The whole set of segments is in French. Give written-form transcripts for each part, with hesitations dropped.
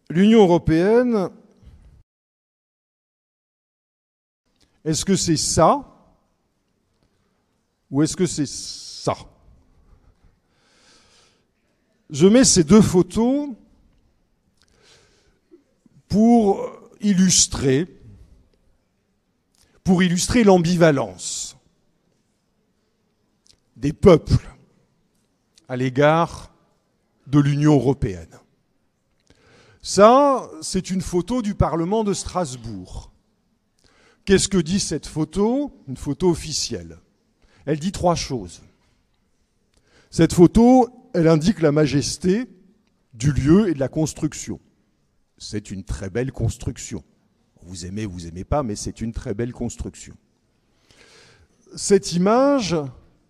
L'Union européenne, est-ce que c'est ça ou est-ce que c'est ça? Je mets ces deux photos pour illustrer l'ambivalence des peuples à l'égard de l'Union européenne. Ça, c'est une photo du Parlement de Strasbourg. Qu'est-ce que dit cette photo? Une photo officielle. Elle dit trois choses. Cette photo, elle indique la majesté du lieu et de la construction. C'est une très belle construction. Vous aimez, vous n'aimez pas, mais c'est une très belle construction. Cette image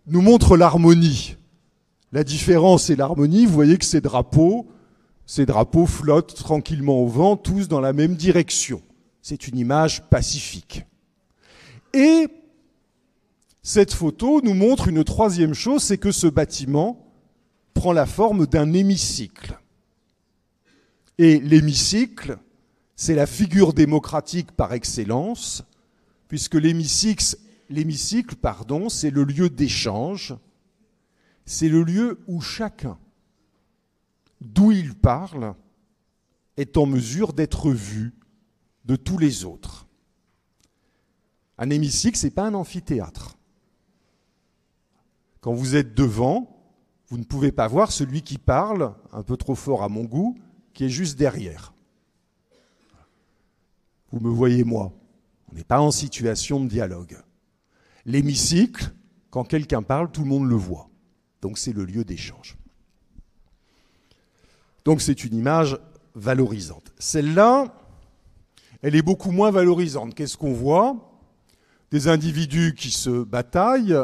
nous montre l'harmonie. La différence et l'harmonie, vous voyez que ces drapeaux flottent tranquillement au vent, tous dans la même direction. C'est une image pacifique. Et cette photo nous montre une troisième chose, c'est que ce bâtiment prend la forme d'un hémicycle. Et l'hémicycle, c'est la figure démocratique par excellence, puisque l'hémicycle, c'est le lieu d'échange, c'est le lieu où chacun, d'où il parle, est en mesure d'être vu de tous les autres. Un hémicycle, ce n'est pas un amphithéâtre. Quand vous êtes devant, vous ne pouvez pas voir celui qui parle, un peu trop fort à mon goût, qui est juste derrière. Vous me voyez, moi. On n'est pas en situation de dialogue. L'hémicycle, quand quelqu'un parle, tout le monde le voit. Donc c'est le lieu d'échange. Donc c'est une image valorisante. Celle-là, elle est beaucoup moins valorisante. Qu'est-ce qu'on voit? Des individus qui se bataillent,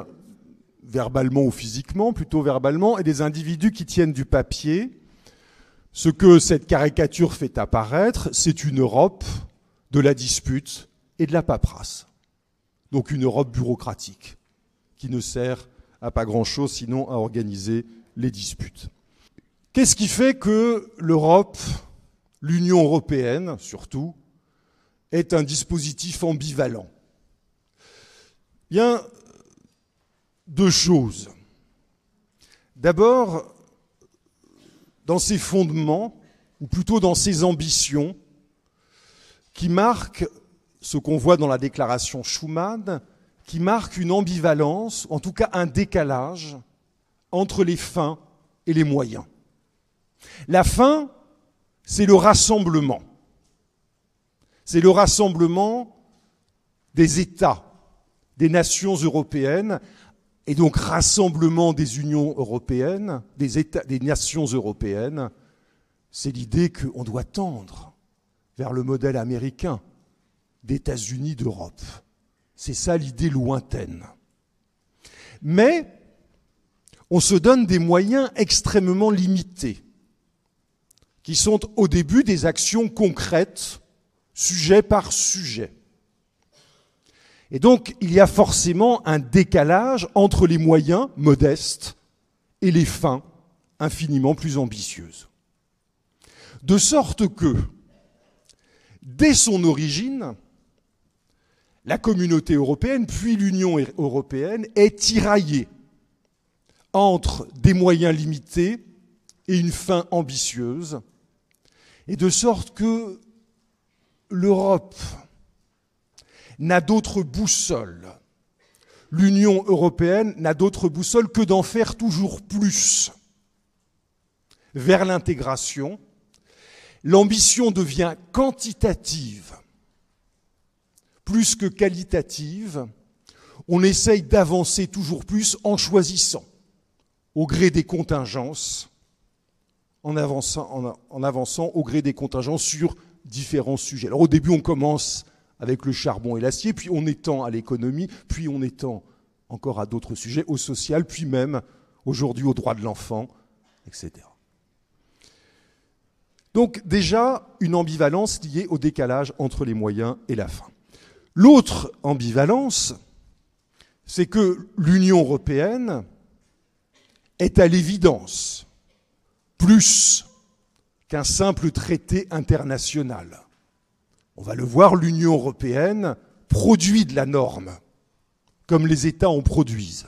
verbalement ou physiquement, plutôt verbalement, et des individus qui tiennent du papier. Ce que cette caricature fait apparaître, c'est une Europe de la dispute et de la paperasse. Donc une Europe bureaucratique qui ne sert à pas grand-chose sinon à organiser les disputes. Qu'est-ce qui fait que l'Europe, l'Union européenne surtout, est un dispositif ambivalent? Il y a deux choses. D'abord, dans ses fondements, ou plutôt dans ses ambitions, qui marquent ce qu'on voit dans la déclaration Schuman, qui marque une ambivalence, en tout cas un décalage, entre les fins et les moyens. La fin, c'est le rassemblement. C'est le rassemblement des États, des nations européennes, et donc rassemblement des unions européennes, des nations européennes. C'est l'idée qu'on doit tendre vers le modèle américain d'États-Unis d'Europe. C'est ça l'idée lointaine. Mais on se donne des moyens extrêmement limités, qui sont au début des actions concrètes, sujet par sujet. Et donc, il y a forcément un décalage entre les moyens modestes et les fins infiniment plus ambitieuses. De sorte que, dès son origine, la communauté européenne, puis l'Union européenne, est tiraillée entre des moyens limités et une fin ambitieuse, et de sorte que l'Europe n'a d'autre boussole. L'Union européenne n'a d'autre boussole que d'en faire toujours plus vers l'intégration. L'ambition devient quantitative plus que qualitative. On essaye d'avancer toujours plus en choisissant, au gré des contingences, en avançant au gré des contingences sur différents sujets. Alors au début, on commence avec le charbon et l'acier, puis on étend à l'économie, puis on étend encore à d'autres sujets, au social, puis même aujourd'hui aux droits de l'enfant, etc. Donc déjà, une ambivalence liée au décalage entre les moyens et la fin. L'autre ambivalence, c'est que l'Union européenne est à l'évidence plus qu'un simple traité international. On va le voir, l'Union européenne produit de la norme, comme les États en produisent.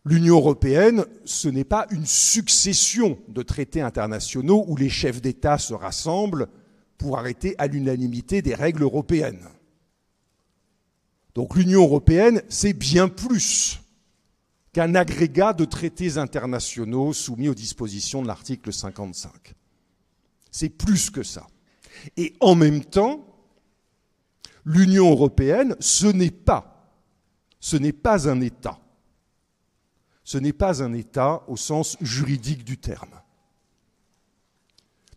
L'Union européenne, ce n'est pas une succession de traités internationaux où les chefs d'État se rassemblent pour arrêter à l'unanimité des règles européennes. Donc l'Union européenne, c'est bien plus qu'un agrégat de traités internationaux soumis aux dispositions de l'article 55. C'est plus que ça. Et en même temps, l'Union européenne, ce n'est pas un État. Ce n'est pas un État au sens juridique du terme.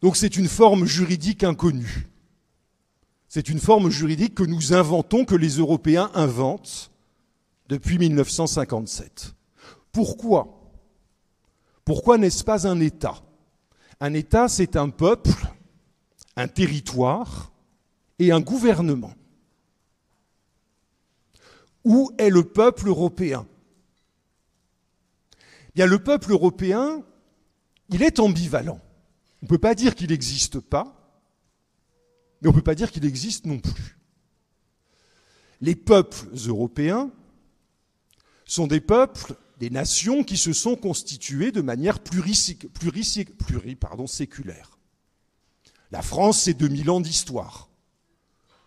Donc c'est une forme juridique inconnue. C'est une forme juridique que nous inventons, que les Européens inventent depuis 1957. Pourquoi ? Pourquoi n'est-ce pas un État ? Un État, c'est un peuple, un territoire et un gouvernement. Où est le peuple européen ? Bien, le peuple européen, il est ambivalent. On ne peut pas dire qu'il n'existe pas, mais on ne peut pas dire qu'il existe non plus. Les peuples européens sont des peuples, des nations qui se sont constituées de manière séculaire. La France, c'est 2000 ans d'histoire.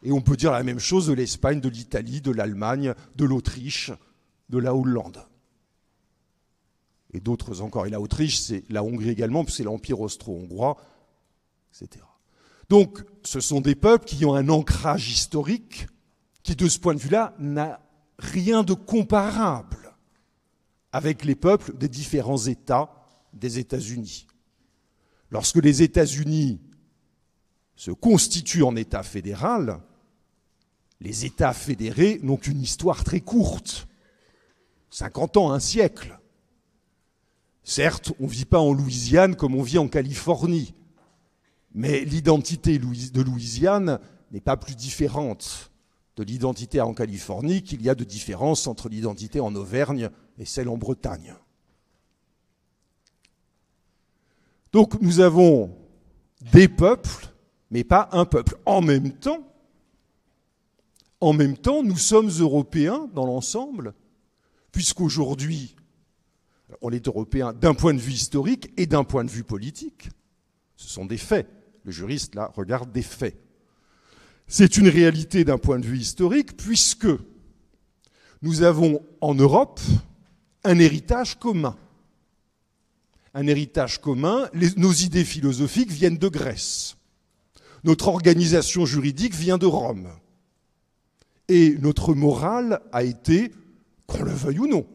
Et on peut dire la même chose de l'Espagne, de l'Italie, de l'Allemagne, de l'Autriche, de la Hollande. Et d'autres encore. Et l'Autriche, c'est la Hongrie également, puis c'est l'Empire austro-hongrois, etc. Donc, ce sont des peuples qui ont un ancrage historique qui, de ce point de vue-là, n'a rien de comparable avec les peuples des différents États des États-Unis. Lorsque les États-Unis se constituent en État fédéral, les États fédérés n'ont qu'une histoire très courte, 50 ans, un siècle. Certes, on ne vit pas en Louisiane comme on vit en Californie, mais l'identité de Louisiane n'est pas plus différente de l'identité en Californie qu'il y a de différence entre l'identité en Auvergne et celle en Bretagne. Donc nous avons des peuples, mais pas un peuple. En même temps, nous sommes européens dans l'ensemble, puisqu'aujourd'hui, on est européen d'un point de vue historique et d'un point de vue politique. Ce sont des faits. Le juriste, là, regarde des faits. C'est une réalité d'un point de vue historique, puisque nous avons en Europe un héritage commun. Un héritage commun, nos idées philosophiques viennent de Grèce. Notre organisation juridique vient de Rome. Et notre morale a été, qu'on le veuille ou non,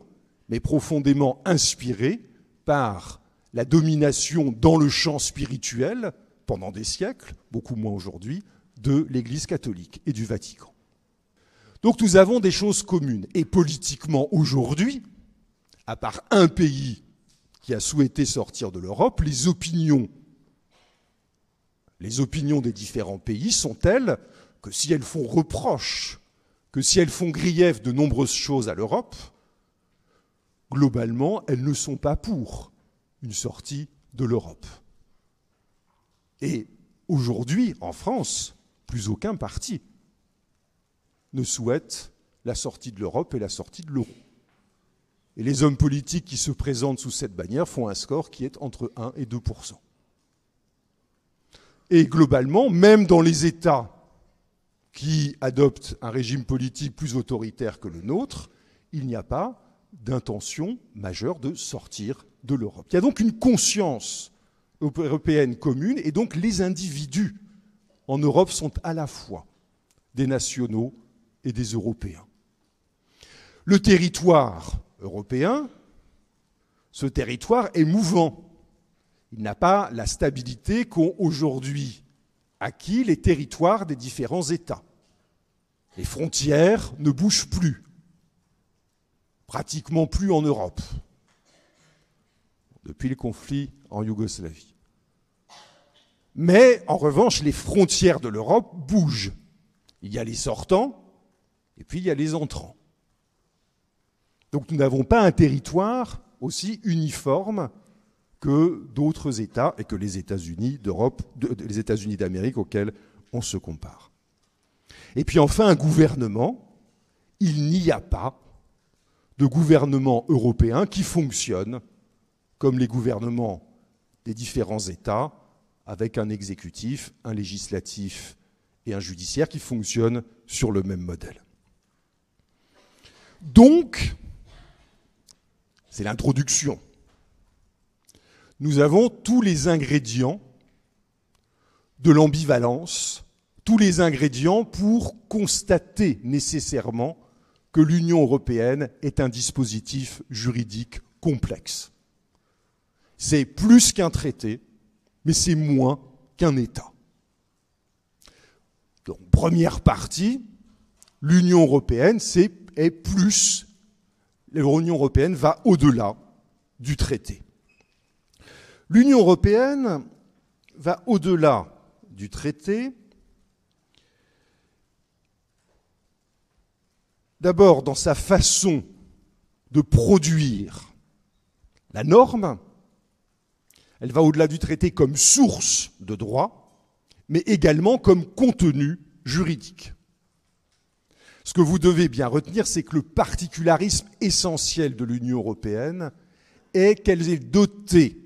mais profondément inspirée par la domination dans le champ spirituel, pendant des siècles, beaucoup moins aujourd'hui, de l'Église catholique et du Vatican. Donc nous avons des choses communes. Et politiquement, aujourd'hui, à part un pays qui a souhaité sortir de l'Europe, les opinions des différents pays sont telles que si elles font reproche, que si elles font grief de nombreuses choses à l'Europe, globalement, elles ne sont pas pour une sortie de l'Europe. Et aujourd'hui, en France, plus aucun parti ne souhaite la sortie de l'Europe et la sortie de l'euro. Et les hommes politiques qui se présentent sous cette bannière font un score qui est entre 1 et 2%. Et globalement, même dans les États qui adoptent un régime politique plus autoritaire que le nôtre, il n'y a pas d'intention majeure de sortir de l'Europe. Il y a donc une conscience européenne commune, et donc les individus en Europe sont à la fois des nationaux et des Européens. Le territoire européen, ce territoire est mouvant. Il n'a pas la stabilité qu'ont aujourd'hui acquis les territoires des différents États. Les frontières ne bougent plus, pratiquement plus en Europe, depuis les conflits en Yougoslavie. Mais en revanche, les frontières de l'Europe bougent. Il y a les sortants et puis il y a les entrants. Donc nous n'avons pas un territoire aussi uniforme que d'autres États et que les États-Unis d'Europe, les États-Unis d'Amérique auxquels on se compare. Et puis enfin, un gouvernement, il n'y a pas de gouvernement européen qui fonctionne comme les gouvernements des différents États, avec un exécutif, un législatif et un judiciaire qui fonctionnent sur le même modèle. Donc, c'est l'introduction. Nous avons tous les ingrédients de l'ambivalence, tous les ingrédients pour constater nécessairement que l'Union européenne est un dispositif juridique complexe. C'est plus qu'un traité, mais c'est moins qu'un État. Donc, première partie, l'Union européenne, est plus. L'Union européenne va au-delà du traité. L'Union européenne va au-delà du traité, d'abord dans sa façon de produire la norme. Elle va au-delà du traité comme source de droit, mais également comme contenu juridique. Ce que vous devez bien retenir, c'est que le particularisme essentiel de l'Union européenne est qu'elle est dotée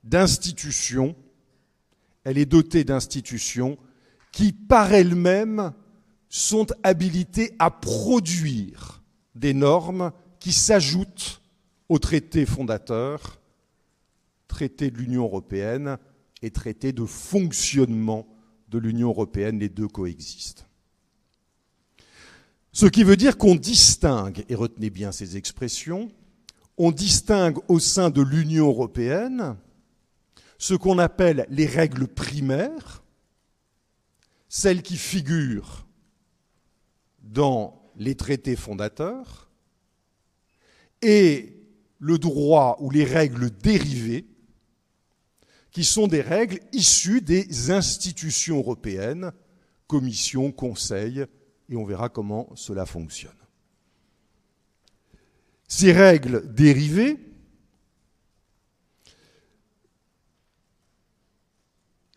d'institutions, qui, par elles-mêmes, sont habilitées à produire des normes qui s'ajoutent au traité fondateur, traité de l'Union européenne et traité de fonctionnement de l'Union européenne, les deux coexistent. Ce qui veut dire qu'on distingue, et retenez bien ces expressions, on distingue au sein de l'Union européenne ce qu'on appelle les règles primaires, celles qui figurent dans les traités fondateurs, et le droit ou les règles dérivées, qui sont des règles issues des institutions européennes, Commission, Conseil, et on verra comment cela fonctionne. Ces règles dérivées,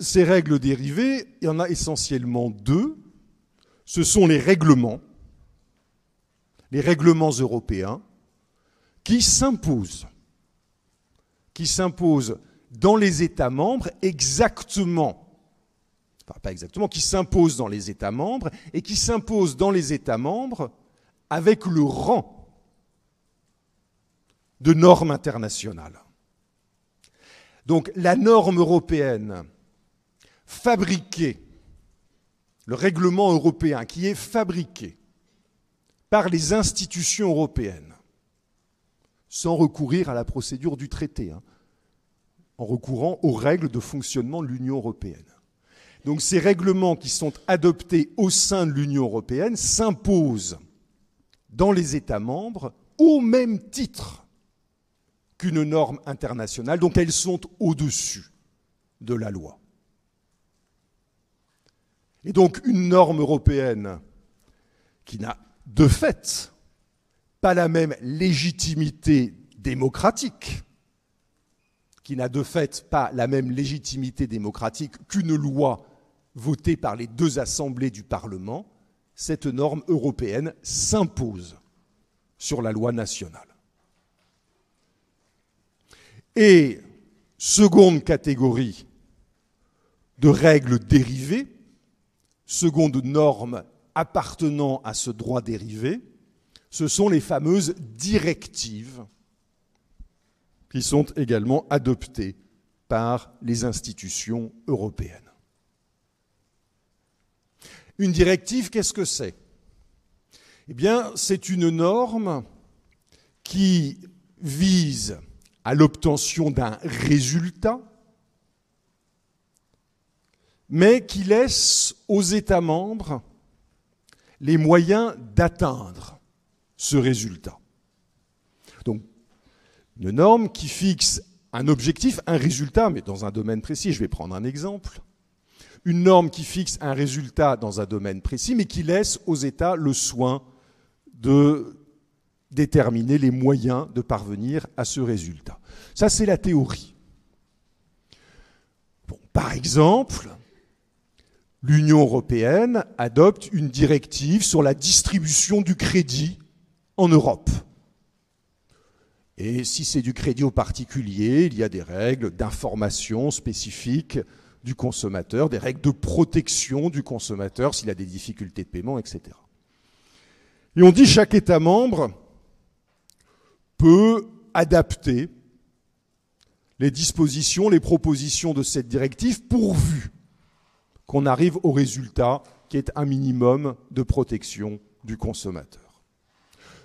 il y en a essentiellement deux. Ce sont les règlements européens, qui s'imposent dans les États membres qui s'imposent dans les États membres et qui s'imposent dans les États membres avec le rang de normes internationales. Donc la norme européenne fabriquée, le règlement européen qui est fabriqué par les institutions européennes, sans recourir à la procédure du traité, en recourant aux règles de fonctionnement de l'Union européenne. Donc ces règlements qui sont adoptés au sein de l'Union européenne s'imposent dans les États membres au même titre qu'une norme internationale, donc elles sont au-dessus de la loi. Et donc une norme européenne qui n'a de fait pas la même légitimité démocratique, qu'une loi votée par les deux assemblées du Parlement, cette norme européenne s'impose sur la loi nationale. Et seconde catégorie de règles dérivées, seconde norme appartenant à ce droit dérivé, ce sont les fameuses directives qui sont également adoptées par les institutions européennes. Une directive, qu'est-ce que c'est ? Eh bien, c'est une norme qui vise à l'obtention d'un résultat, mais qui laisse aux États membres les moyens d'atteindre ce résultat. Donc, une norme qui fixe un objectif, un résultat, mais dans un domaine précis, je vais prendre un exemple. Une norme qui fixe un résultat dans un domaine précis, mais qui laisse aux États le soin de déterminer les moyens de parvenir à ce résultat. Ça, c'est la théorie. Par exemple, l'Union européenne adopte une directive sur la distribution du crédit en Europe. Et si c'est du crédit aux particuliers, il y a des règles d'information spécifiques du consommateur, des règles de protection du consommateur s'il a des difficultés de paiement, etc. Et on dit que chaque État membre peut adapter les dispositions, les propositions de cette directive pourvu qu'on arrive au résultat qui est un minimum de protection du consommateur.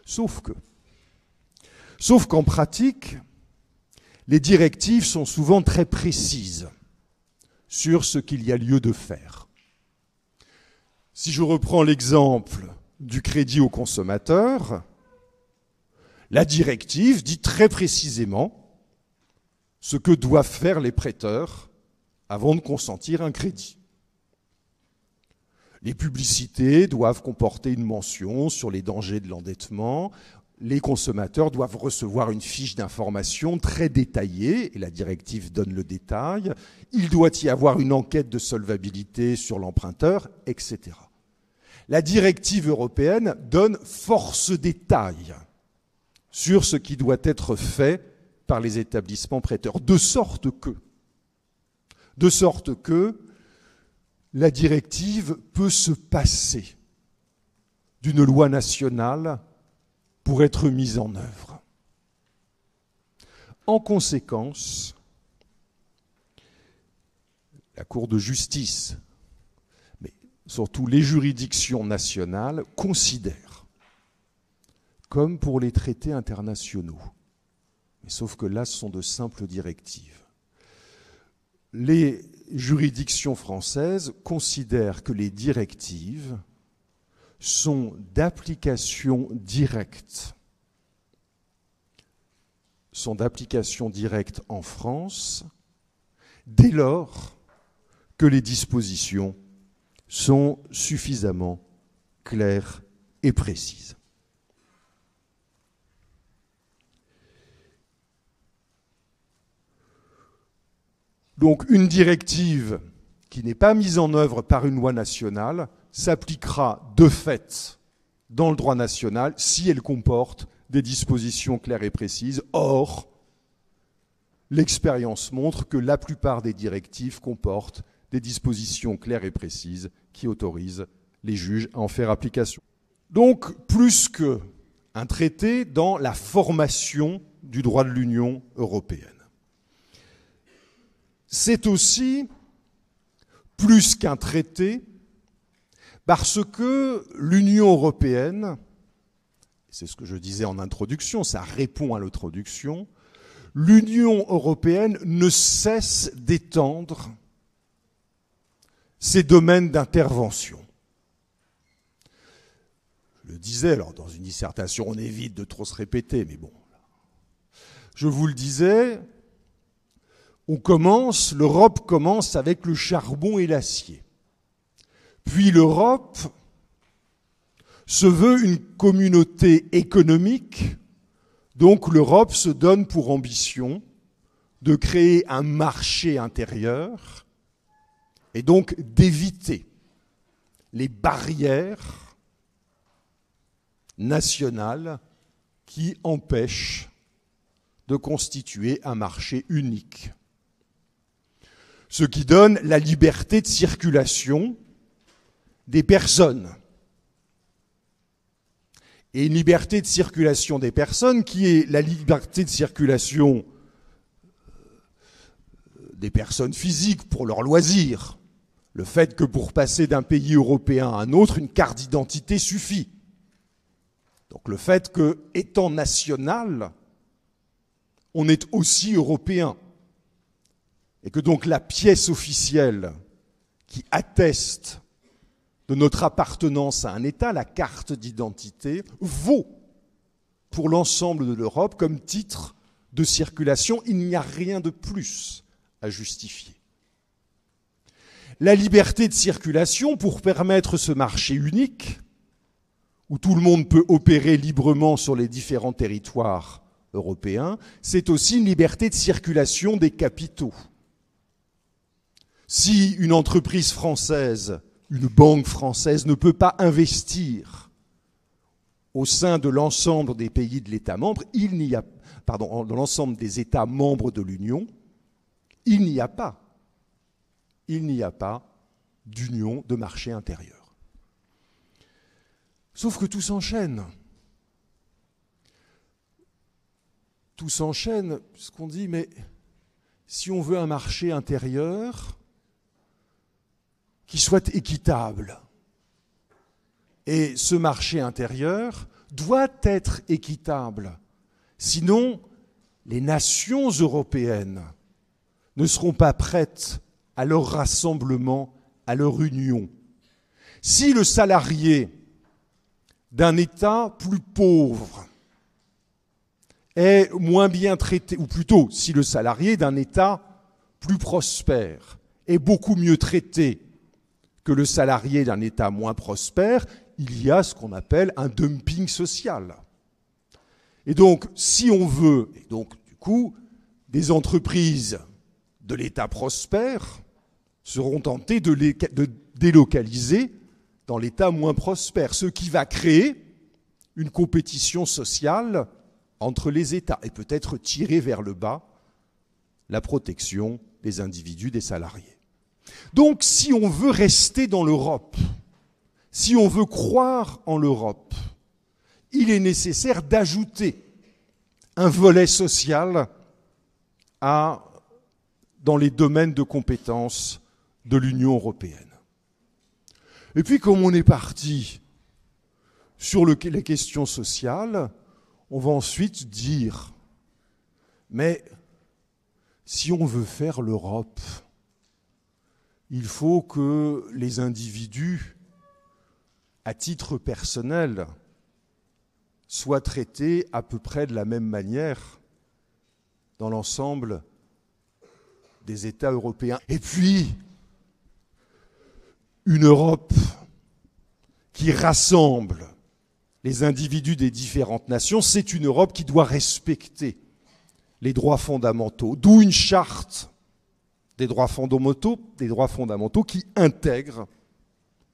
Sauf qu'en pratique, les directives sont souvent très précises sur ce qu'il y a lieu de faire. Si je reprends l'exemple du crédit au consommateur, la directive dit très précisément ce que doivent faire les prêteurs avant de consentir un crédit. Les publicités doivent comporter une mention sur les dangers de l'endettement. Les consommateurs doivent recevoir une fiche d'information très détaillée, et la directive donne le détail. Il doit y avoir une enquête de solvabilité sur l'emprunteur, etc. La directive européenne donne force détail sur ce qui doit être fait par les établissements prêteurs, de sorte que la directive peut se passer d'une loi nationale pour être mise en œuvre. En conséquence, la Cour de justice, mais surtout les juridictions nationales, considèrent, comme pour les traités internationaux, mais sauf que là, ce sont de simples directives, les juridictions françaises considèrent que les directives sont d'application directe en France dès lors que les dispositions sont suffisamment claires et précises. Donc une directive qui n'est pas mise en œuvre par une loi nationale s'appliquera de fait dans le droit national si elle comporte des dispositions claires et précises. Or, l'expérience montre que la plupart des directives comportent des dispositions claires et précises qui autorisent les juges à en faire application. Donc, plus qu'un traité dans la formation du droit de l'Union européenne. C'est aussi plus qu'un traité parce que l'Union européenne, c'est ce que je disais en introduction, ça répond à l'introduction, l'Union européenne ne cesse d'étendre ses domaines d'intervention. Je le disais, alors dans une dissertation, on évite de trop se répéter, mais bon. Je vous le disais, l'Europe commence avec le charbon et l'acier. Puis l'Europe se veut une communauté économique, donc l'Europe se donne pour ambition de créer un marché intérieur et donc d'éviter les barrières nationales qui empêchent de constituer un marché unique. Ce qui donne la liberté de circulation des personnes. Et une liberté de circulation des personnes qui est la liberté de circulation des personnes physiques pour leurs loisirs. Le fait que pour passer d'un pays européen à un autre, une carte d'identité suffit. Donc le fait que, étant national, on est aussi européen. Et que donc la pièce officielle qui atteste de notre appartenance à un État, la carte d'identité, vaut pour l'ensemble de l'Europe comme titre de circulation. Il n'y a rien de plus à justifier. La liberté de circulation, pour permettre ce marché unique, où tout le monde peut opérer librement sur les différents territoires européens, c'est aussi une liberté de circulation des capitaux. Si une entreprise française, une banque française ne peut pas investir au sein de l'ensemble des pays de l'État membre, dans l'ensemble des États membres de l'Union, il n'y a pas d'union de marché intérieur. Sauf que tout s'enchaîne. Tout s'enchaîne, puisqu'on dit, mais si on veut un marché intérieur qui soit équitable, et ce marché intérieur doit être équitable, sinon les nations européennes ne seront pas prêtes à leur rassemblement, à leur union. Si le salarié d'un État plus pauvre est moins bien traité, ou plutôt, si le salarié d'un État plus prospère est beaucoup mieux traité que le salarié d'un État moins prospère, il y a ce qu'on appelle un dumping social. Et donc, si on veut, et donc, du coup, des entreprises de l'État prospère seront tentées de délocaliser dans l'État moins prospère, ce qui va créer une compétition sociale entre les États et peut-être tirer vers le bas la protection des individus, des salariés. Donc, si on veut rester dans l'Europe, si on veut croire en l'Europe, il est nécessaire d'ajouter un volet social dans les domaines de compétences de l'Union européenne. Et puis, comme on est parti sur les questions sociales, on va ensuite dire, mais si on veut faire l'Europe, il faut que les individus, à titre personnel, soient traités à peu près de la même manière dans l'ensemble des États européens. Et puis, une Europe qui rassemble les individus des différentes nations, c'est une Europe qui doit respecter les droits fondamentaux, d'où une charte des droits fondamentaux qui intègre,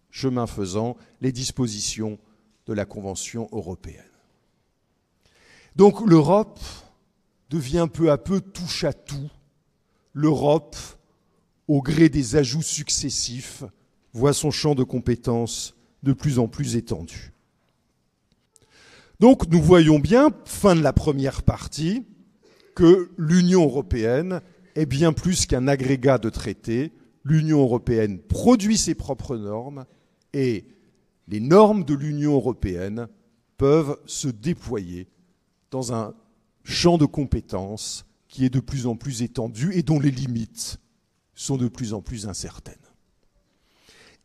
chemin faisant, les dispositions de la Convention européenne. Donc l'Europe devient peu à peu touche à tout. L'Europe, au gré des ajouts successifs, voit son champ de compétences de plus en plus étendu. Donc nous voyons bien, fin de la première partie, que l'Union européenne est bien plus qu'un agrégat de traités. L'Union européenne produit ses propres normes et les normes de l'Union européenne peuvent se déployer dans un champ de compétences qui est de plus en plus étendu et dont les limites sont de plus en plus incertaines.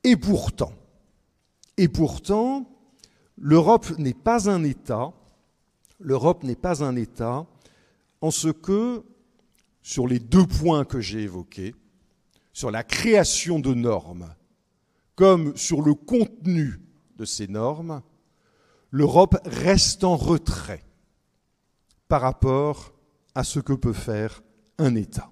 Et pourtant, l'Europe n'est pas un État, en ce que, sur les deux points que j'ai évoqués, sur la création de normes comme sur le contenu de ces normes, l'Europe reste en retrait par rapport à ce que peut faire un État.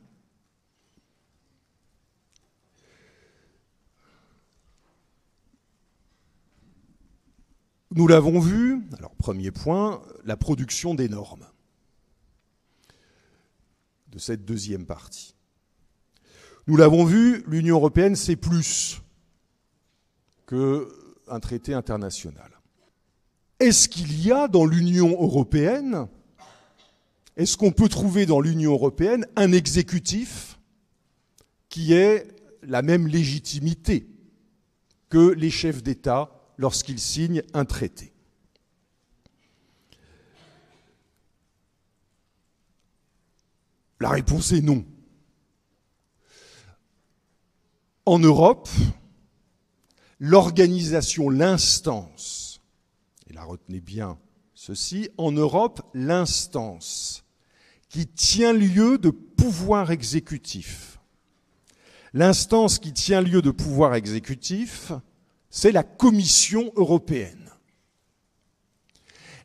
Nous l'avons vu, alors premier point, la production des normes de cette deuxième partie. Nous l'avons vu, l'Union européenne, c'est plus qu'un traité international. Est-ce qu'il y a dans l'Union européenne, est-ce qu'on peut trouver dans l'Union européenne un exécutif qui ait la même légitimité que les chefs d'État lorsqu'ils signent un traité? La réponse est non. En Europe, l'organisation, l'instance, et là retenez bien ceci, en Europe, l'instance qui tient lieu de pouvoir exécutif. L'instance qui tient lieu de pouvoir exécutif, c'est la Commission européenne.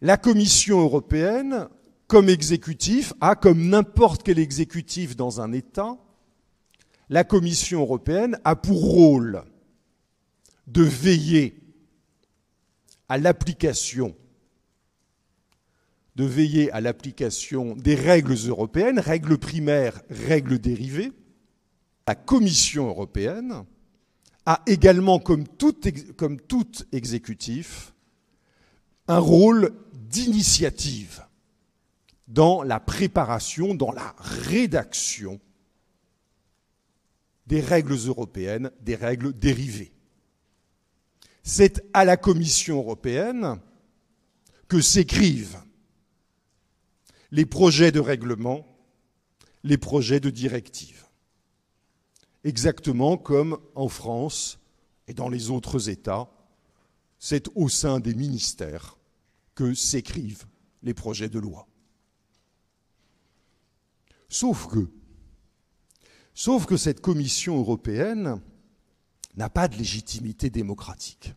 La Commission européenne, comme exécutif, a, comme n'importe quel exécutif dans un État, la Commission européenne a pour rôle de veiller à l'application des règles européennes, règles primaires, règles dérivées. La Commission européenne a également, comme tout exécutif, un rôle d'initiative dans la préparation, dans la rédaction des règles européennes, des règles dérivées. C'est à la Commission européenne que s'écrivent les projets de règlement, les projets de directive. Exactement comme en France et dans les autres États, c'est au sein des ministères que s'écrivent les projets de loi. Sauf que cette Commission européenne n'a pas de légitimité démocratique.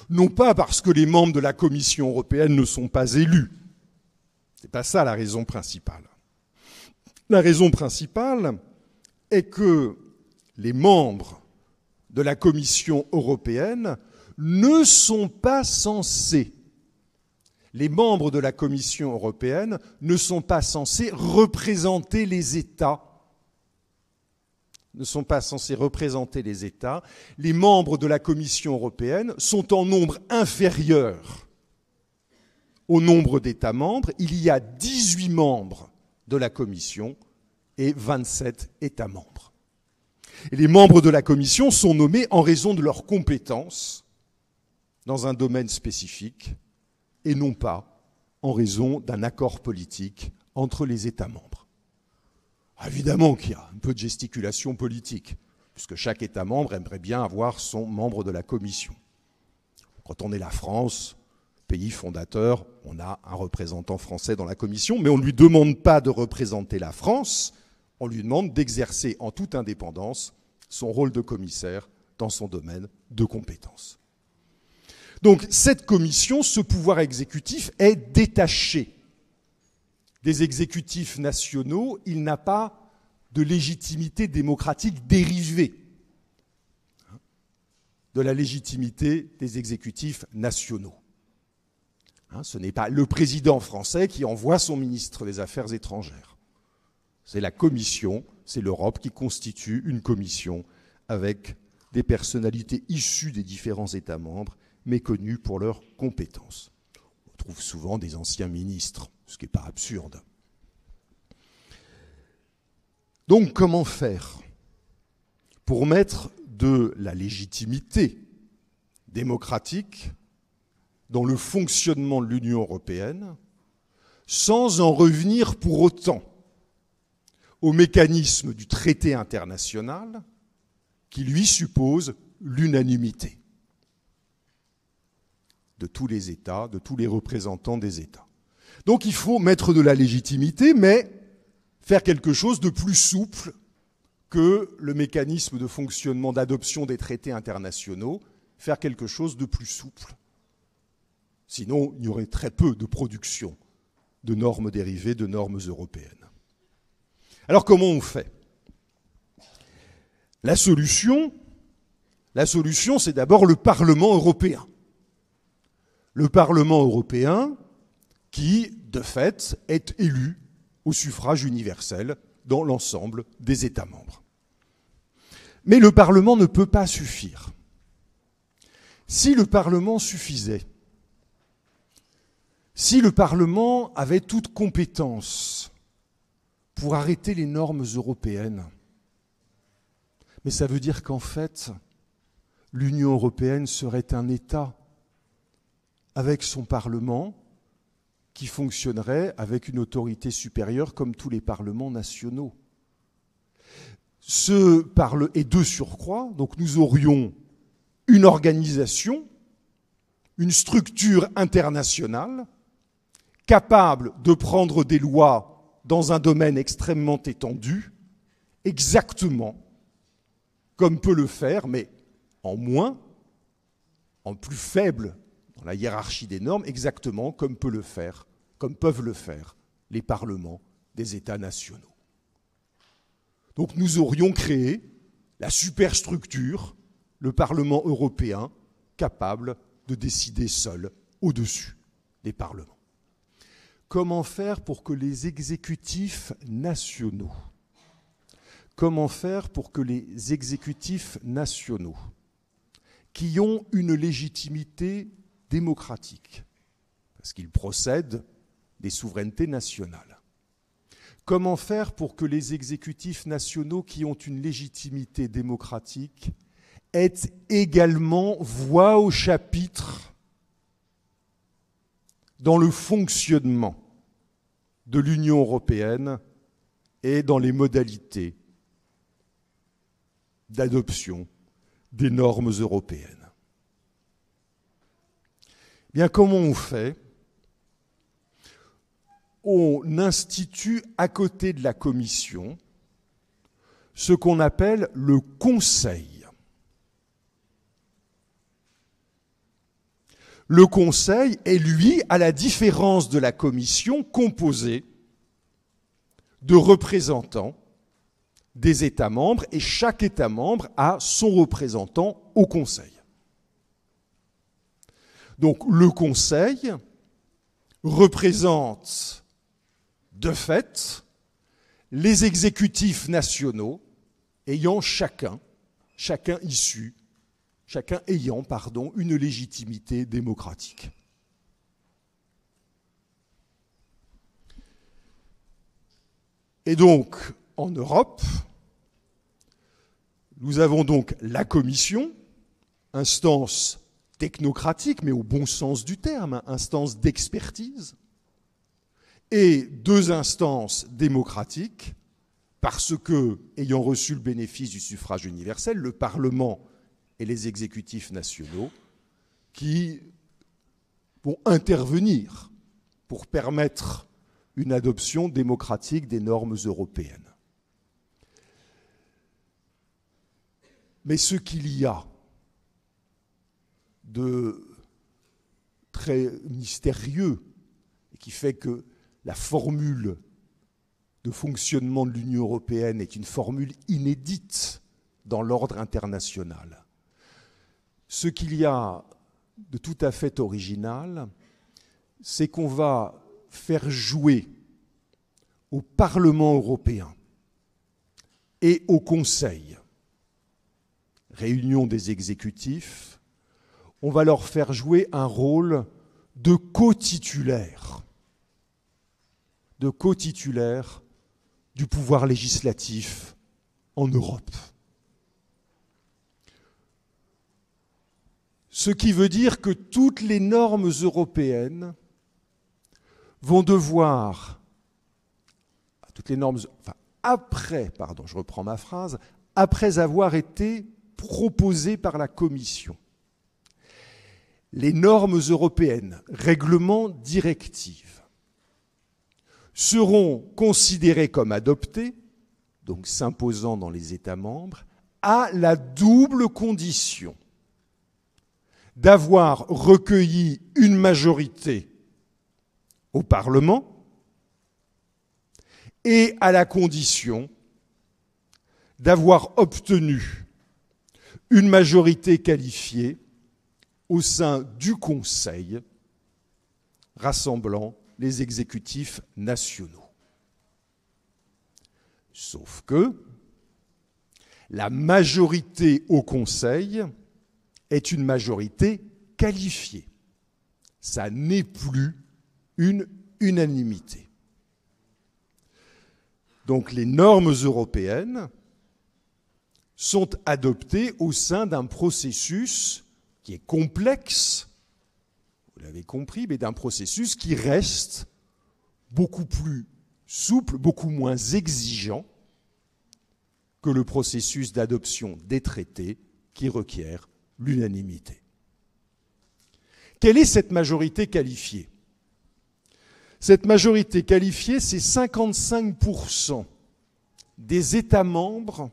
Non pas parce que les membres de la Commission européenne ne sont pas élus. Ce n'est pas ça la raison principale. La raison principale est que les membres de la Commission européenne ne sont pas censés, les membres de la Commission européenne ne sont pas censés représenter les États. Ne sont pas censés représenter les États. Les membres de la Commission européenne sont en nombre inférieur au nombre d'États membres. Il y a 18 membres de la Commission et 27 États membres. Et les membres de la Commission sont nommés en raison de leurs compétences dans un domaine spécifique et non pas en raison d'un accord politique entre les États membres. Évidemment qu'il y a un peu de gesticulation politique, puisque chaque État membre aimerait bien avoir son membre de la Commission. Quand on est la France, pays fondateur, on a un représentant français dans la Commission, mais on ne lui demande pas de représenter la France, on lui demande d'exercer en toute indépendance son rôle de commissaire dans son domaine de compétences. Donc cette commission, ce pouvoir exécutif est détaché des exécutifs nationaux. Il n'a pas de légitimité démocratique dérivée de la légitimité des exécutifs nationaux. Ce n'est pas le président français qui envoie son ministre des Affaires étrangères. C'est la Commission, c'est l'Europe qui constitue une commission avec des personnalités issues des différents États membres, mais connues pour leurs compétences. On trouve souvent des anciens ministres, ce qui n'est pas absurde. Donc comment faire pour mettre de la légitimité démocratique dans le fonctionnement de l'Union européenne, sans en revenir pour autant au mécanisme du traité international qui lui suppose l'unanimité de tous les États, de tous les représentants des États. Donc il faut mettre de la légitimité, mais faire quelque chose de plus souple que le mécanisme de fonctionnement d'adoption des traités internationaux, faire quelque chose de plus souple. Sinon, il y aurait très peu de production de normes dérivées, de normes européennes. Alors comment on fait ? La solution, c'est d'abord le Parlement européen. Le Parlement européen qui, de fait, est élu au suffrage universel dans l'ensemble des États membres. Mais le Parlement ne peut pas suffire. Si le Parlement suffisait, si le Parlement avait toute compétence pour arrêter les normes européennes, mais ça veut dire qu'en fait, l'Union européenne serait un État avec son Parlement qui fonctionnerait avec une autorité supérieure comme tous les parlements nationaux. Et de surcroît, donc nous aurions une organisation, une structure internationale capable de prendre des lois dans un domaine extrêmement étendu, exactement comme peut le faire, mais en moins, en plus faible dans la hiérarchie des normes, exactement comme peuvent le faire les parlements des États nationaux. Donc nous aurions créé la superstructure, le Parlement européen, capable de décider seul au-dessus des parlements. Comment faire pour que les exécutifs nationaux, qui ont une légitimité démocratique, parce qu'ils procèdent des souverainetés nationales, comment faire pour que les exécutifs nationaux qui ont une légitimité démocratique aient également voix au chapitre dans le fonctionnement de l'Union européenne et dans les modalités d'adoption des normes européennes. Bien, comment on fait ? On institue à côté de la Commission ce qu'on appelle le Conseil. Le Conseil est, lui, à la différence de la Commission, composé de représentants des États membres, et chaque État membre a son représentant au Conseil. Donc le Conseil représente de fait les exécutifs nationaux ayant chacun ayant une légitimité démocratique. Et donc, en Europe, nous avons donc la Commission, instance technocratique, mais au bon sens du terme, instance d'expertise, et deux instances démocratiques, parce que, ayant reçu le bénéfice du suffrage universel, le Parlement et les exécutifs nationaux, qui vont intervenir pour permettre une adoption démocratique des normes européennes. Mais ce qu'il y a de très mystérieux et qui fait que la formule de fonctionnement de l'Union européenne est une formule inédite dans l'ordre international. Ce qu'il y a de tout à fait original, c'est qu'on va faire jouer au Parlement européen et au Conseil, réunion des exécutifs, on va leur faire jouer un rôle de co-titulaire du pouvoir législatif en Europe. Ce qui veut dire que toutes les normes européennes vont devoir, après avoir été proposées par la Commission, les normes européennes, règlements, directives, seront considérées comme adoptées, donc s'imposant dans les États membres, à la double condition d'avoir recueilli une majorité au Parlement et à la condition d'avoir obtenu une majorité qualifiée au sein du Conseil rassemblant les exécutifs nationaux. Sauf que la majorité au Conseil est une majorité qualifiée. Ça n'est plus une unanimité. Donc les normes européennes sont adoptées au sein d'un processus qui est complexe, vous l'avez compris, mais d'un processus qui reste beaucoup plus souple, beaucoup moins exigeant que le processus d'adoption des traités qui requiert l'unanimité. Quelle est cette majorité qualifiée ? Cette majorité qualifiée, c'est 55% des États membres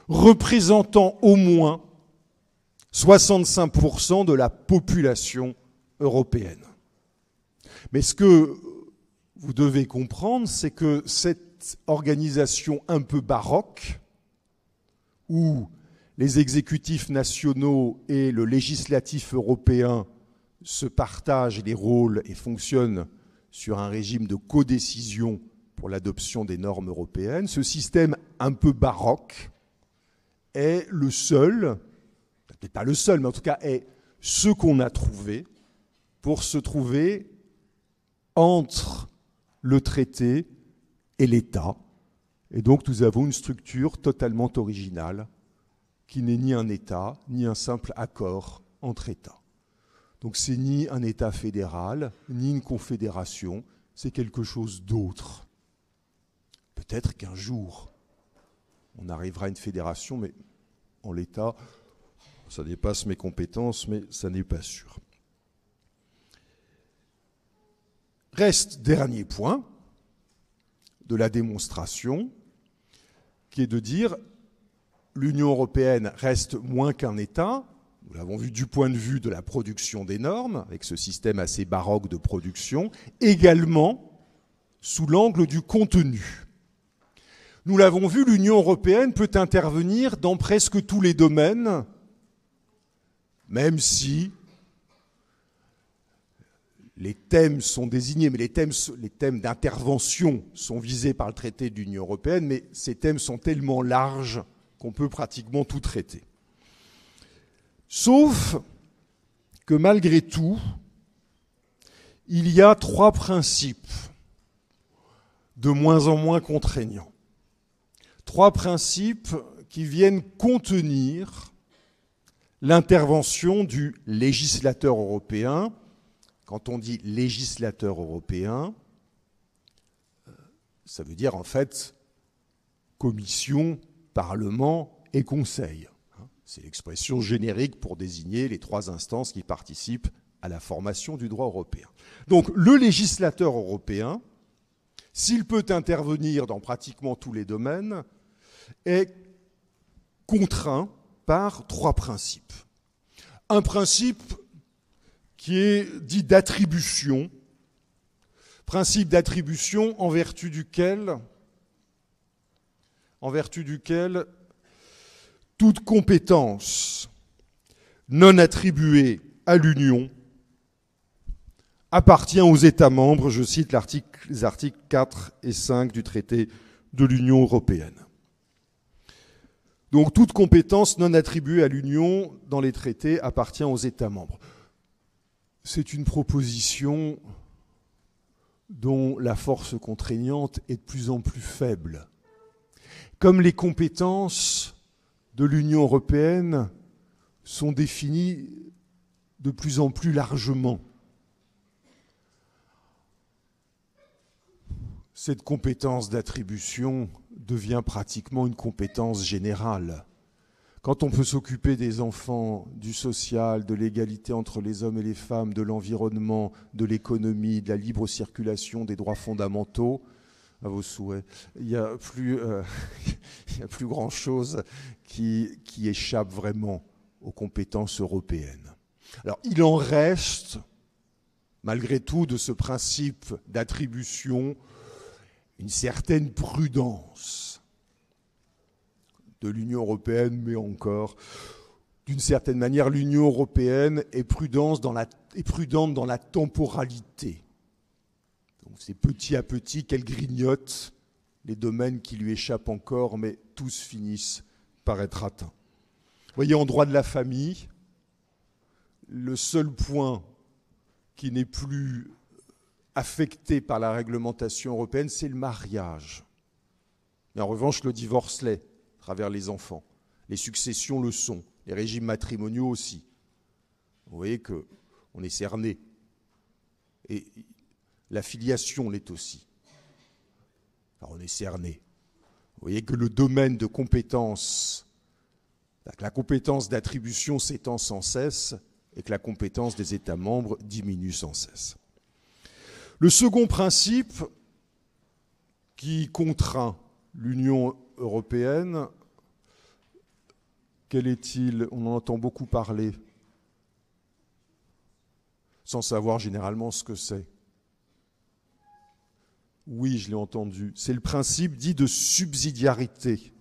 représentant au moins 65% de la population européenne. Mais ce que vous devez comprendre, c'est que cette cette organisation un peu baroque, où les exécutifs nationaux et le législatif européen se partagent les rôles et fonctionnent sur un régime de codécision pour l'adoption des normes européennes, ce système un peu baroque est le seul, peut-être pas le seul, mais en tout cas est ce qu'on a trouvé pour se trouver entre le traité et l'État. Et donc nous avons une structure totalement originale qui n'est ni un État, ni un simple accord entre États. Donc c'est ni un État fédéral, ni une confédération, c'est quelque chose d'autre. Peut-être qu'un jour, on arrivera à une fédération, mais en l'état, ça dépasse mes compétences, mais ça n'est pas sûr. Reste dernier point de la démonstration, qui est de dire l'Union européenne reste moins qu'un État. Nous l'avons vu du point de vue de la production des normes, avec ce système assez baroque de production, également sous l'angle du contenu. Nous l'avons vu, l'Union européenne peut intervenir dans presque tous les domaines, même si les thèmes sont désignés, mais les thèmes d'intervention sont visés par le traité de l'Union européenne, mais ces thèmes sont tellement larges qu'on peut pratiquement tout traiter. Sauf que malgré tout, il y a 3 principes de moins en moins contraignants. 3 principes qui viennent contenir l'intervention du législateur européen. Quand on dit législateur européen, ça veut dire en fait Commission, Parlement et Conseil. C'est l'expression générique pour désigner les 3 instances qui participent à la formation du droit européen. Donc le législateur européen, s'il peut intervenir dans pratiquement tous les domaines, est contraint par 3 principes. Un principe qui est dit d'attribution, principe d'attribution en vertu duquel toute compétence non attribuée à l'Union appartient aux États membres, je cite les articles 4 et 5 du traité de l'Union européenne. Donc toute compétence non attribuée à l'Union dans les traités appartient aux États membres. C'est une proposition dont la force contraignante est de plus en plus faible. Comme les compétences de l'Union européenne sont définies de plus en plus largement, cette compétence d'attribution devient pratiquement une compétence générale. Quand on peut s'occuper des enfants, du social, de l'égalité entre les hommes et les femmes, de l'environnement, de l'économie, de la libre circulation, des droits fondamentaux, à vos souhaits, il n'y a plus grand-chose qui échappe vraiment aux compétences européennes. Alors, il en reste, malgré tout, de ce principe d'attribution, une certaine prudence de l'Union européenne, mais encore, d'une certaine manière, l'Union européenne est prudente dans la temporalité. Donc c'est petit à petit qu'elle grignote les domaines qui lui échappent encore, mais tous finissent par être atteints. Vous voyez, en droit de la famille, le seul point qui n'est plus affecté par la réglementation européenne, c'est le mariage. Mais en revanche, le divorce l'est, à travers les enfants. Les successions le sont, les régimes matrimoniaux aussi. Vous voyez qu'on est cerné. Et la filiation l'est aussi. Alors on est cerné. Vous voyez que le domaine de compétence, la compétence d'attribution s'étend sans cesse et que la compétence des États membres diminue sans cesse. Le second principe qui contraint l'Union européenne, quel est-il ? On en entend beaucoup parler, sans savoir généralement ce que c'est. Oui, je l'ai entendu. C'est le principe dit de subsidiarité.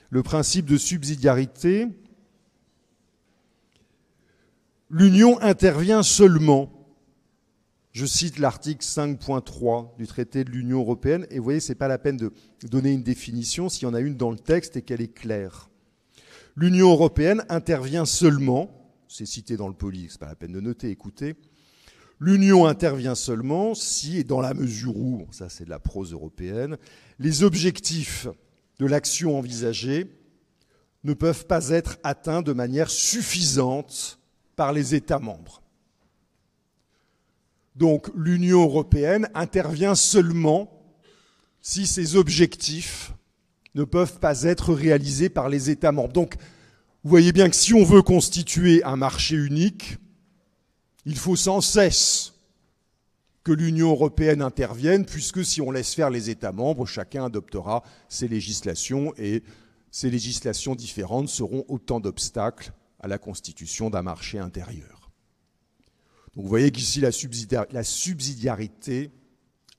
Le principe de subsidiarité, l'Union intervient seulement. Je cite l'article 5.3 du traité de l'Union européenne, et vous voyez, ce n'est pas la peine de donner une définition s'il y en a une dans le texte et qu'elle est claire. L'Union européenne intervient seulement, c'est cité dans le poli, ce n'est pas la peine de noter, écoutez, l'Union intervient seulement si, et dans la mesure où, ça c'est de la prose européenne, les objectifs de l'action envisagée ne peuvent pas être atteints de manière suffisante par les États membres. Donc l'Union européenne intervient seulement si ces objectifs ne peuvent pas être réalisés par les États membres. Donc vous voyez bien que si on veut constituer un marché unique, il faut sans cesse que l'Union européenne intervienne, puisque si on laisse faire les États membres, chacun adoptera ses législations et ces législations différentes seront autant d'obstacles à la constitution d'un marché intérieur. Donc vous voyez qu'ici, la subsidiarité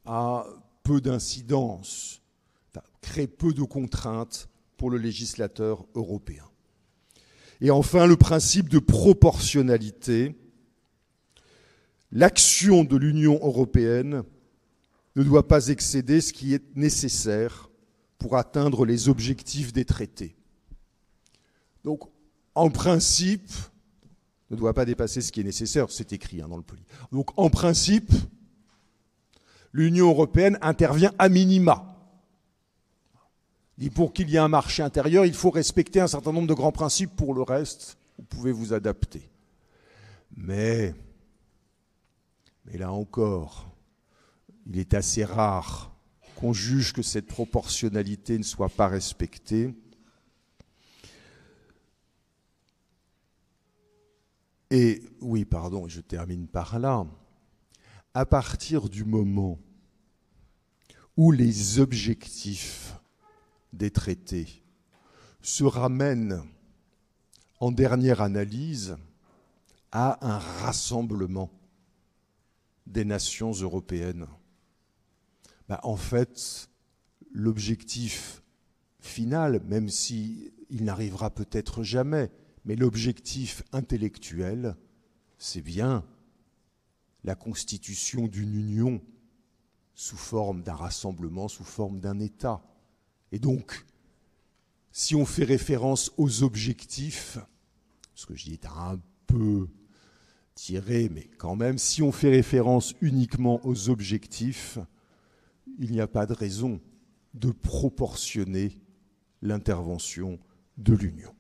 a peu d'incidence, crée peu de contraintes pour le législateur européen. Et enfin, le principe de proportionnalité. L'action de l'Union européenne ne doit pas excéder ce qui est nécessaire pour atteindre les objectifs des traités. Donc, en principe, ne doit pas dépasser ce qui est nécessaire, c'est écrit dans le poli. Donc, en principe, l'Union européenne intervient à minima. Et pour qu'il y ait un marché intérieur, il faut respecter un certain nombre de grands principes. Pour le reste, vous pouvez vous adapter. Mais là encore, il est assez rare qu'on juge que cette proportionnalité ne soit pas respectée. Et oui, pardon, je termine par là. À partir du moment où les objectifs des traités se ramènent en dernière analyse à un rassemblement des nations européennes, en fait, l'objectif final, même s'il n'arrivera peut-être jamais, mais l'objectif intellectuel, c'est bien la constitution d'une union sous forme d'un rassemblement, sous forme d'un État. Et donc, si on fait référence aux objectifs, ce que je dis est un peu tiré, mais quand même, si on fait référence uniquement aux objectifs, il n'y a pas de raison de proportionner l'intervention de l'Union.